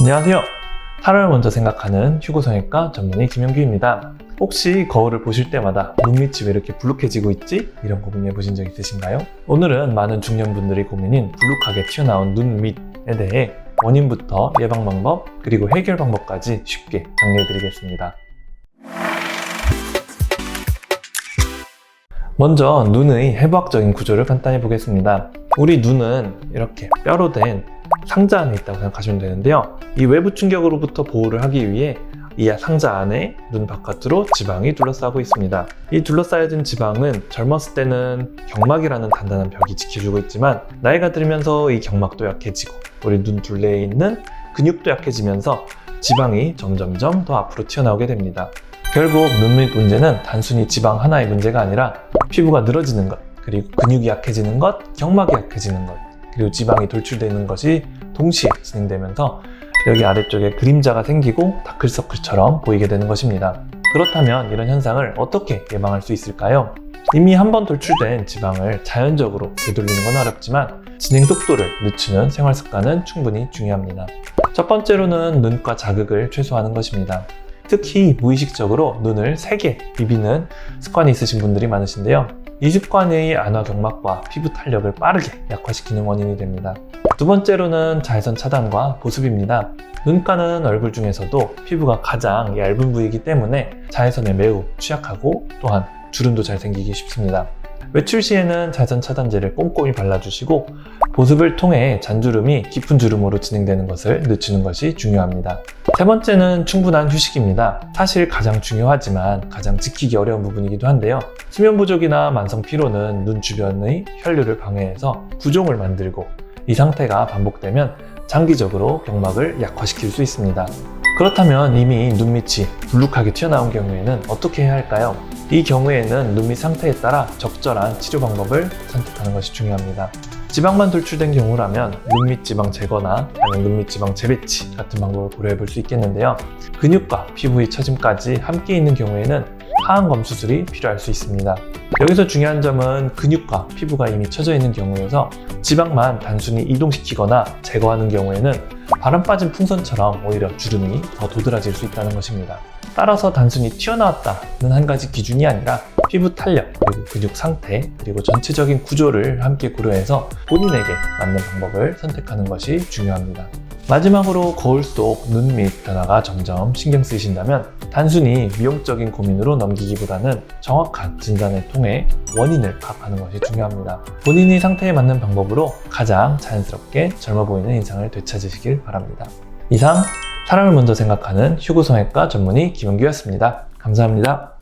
안녕하세요. 사람을 먼저 생각하는 휴고성형외과 전문의 김영규입니다. 혹시 거울을 보실 때마다 눈밑이 왜 이렇게 불룩해지고 있지? 이런 고민해 보신 적 있으신가요? 오늘은 많은 중년분들의 고민인 불룩하게 튀어나온 눈밑에 대해 원인부터 예방 방법 그리고 해결 방법까지 쉽게 정리해 드리겠습니다. 먼저 눈의 해부학적인 구조를 간단히 보겠습니다. 우리 눈은 이렇게 뼈로 된 상자 안에 있다고 생각하시면 되는데요. 이 외부 충격으로부터 보호를 하기 위해 이 상자 안에 눈 바깥으로 지방이 둘러싸고 있습니다. 이 둘러싸여진 지방은 젊었을 때는 경막이라는 단단한 벽이 지켜주고 있지만 나이가 들면서 이 경막도 약해지고 우리 눈 둘레에 있는 근육도 약해지면서 지방이 점점점 더 앞으로 튀어나오게 됩니다. 결국 눈밑 문제는 단순히 지방 하나의 문제가 아니라 피부가 늘어지는 것, 그리고 근육이 약해지는 것, 경막이 약해지는 것, 그리고 지방이 돌출되는 것이 동시에 진행되면서 여기 아래쪽에 그림자가 생기고 다크서클처럼 보이게 되는 것입니다. 그렇다면 이런 현상을 어떻게 예방할 수 있을까요? 이미 한번 돌출된 지방을 자연적으로 되돌리는 건 어렵지만 진행 속도를 늦추는 생활 습관은 충분히 중요합니다. 첫 번째로는 눈가 자극을 최소화하는 것입니다. 특히 무의식적으로 눈을 세게 비비는 습관이 있으신 분들이 많으신데요. 이 습관이 안화 경막과 피부 탄력을 빠르게 약화시키는 원인이 됩니다. 두 번째로는 자외선 차단과 보습입니다. 눈가는 얼굴 중에서도 피부가 가장 얇은 부위이기 때문에 자외선에 매우 취약하고 또한 주름도 잘 생기기 쉽습니다. 외출 시에는 자외선 차단제를 꼼꼼히 발라주시고 보습을 통해 잔주름이 깊은 주름으로 진행되는 것을 늦추는 것이 중요합니다. 세 번째는 충분한 휴식입니다. 사실 가장 중요하지만 가장 지키기 어려운 부분이기도 한데요. 수면 부족이나 만성 피로는 눈 주변의 혈류를 방해해서 부종을 만들고 이 상태가 반복되면 장기적으로 경막을 약화시킬 수 있습니다. 그렇다면 이미 눈밑이 불룩하게 튀어나온 경우에는 어떻게 해야 할까요? 이 경우에는 눈밑 상태에 따라 적절한 치료 방법을 선택하는 것이 중요합니다. 지방만 돌출된 경우라면 눈밑 지방 제거나 아니면 눈밑 지방 재배치 같은 방법을 고려해 볼 수 있겠는데요. 근육과 피부의 처짐까지 함께 있는 경우에는 하안검 수술이 필요할 수 있습니다. 여기서 중요한 점은 근육과 피부가 이미 처져 있는 경우여서 지방만 단순히 이동시키거나 제거하는 경우에는 바람 빠진 풍선처럼 오히려 주름이 더 도드라질 수 있다는 것입니다. 따라서 단순히 튀어나왔다는 한 가지 기준이 아니라 피부 탄력, 그리고 근육 상태, 그리고 전체적인 구조를 함께 고려해서 본인에게 맞는 방법을 선택하는 것이 중요합니다. 마지막으로 거울 속 눈밑 변화가 점점 신경 쓰이신다면 단순히 미용적인 고민으로 넘기기보다는 정확한 진단을 통해 원인을 파악하는 것이 중요합니다. 본인의 상태에 맞는 방법으로 가장 자연스럽게 젊어 보이는 인상을 되찾으시길 바랍니다. 이상 사람을 먼저 생각하는 휴고성형외과 전문의 김영규였습니다. 감사합니다.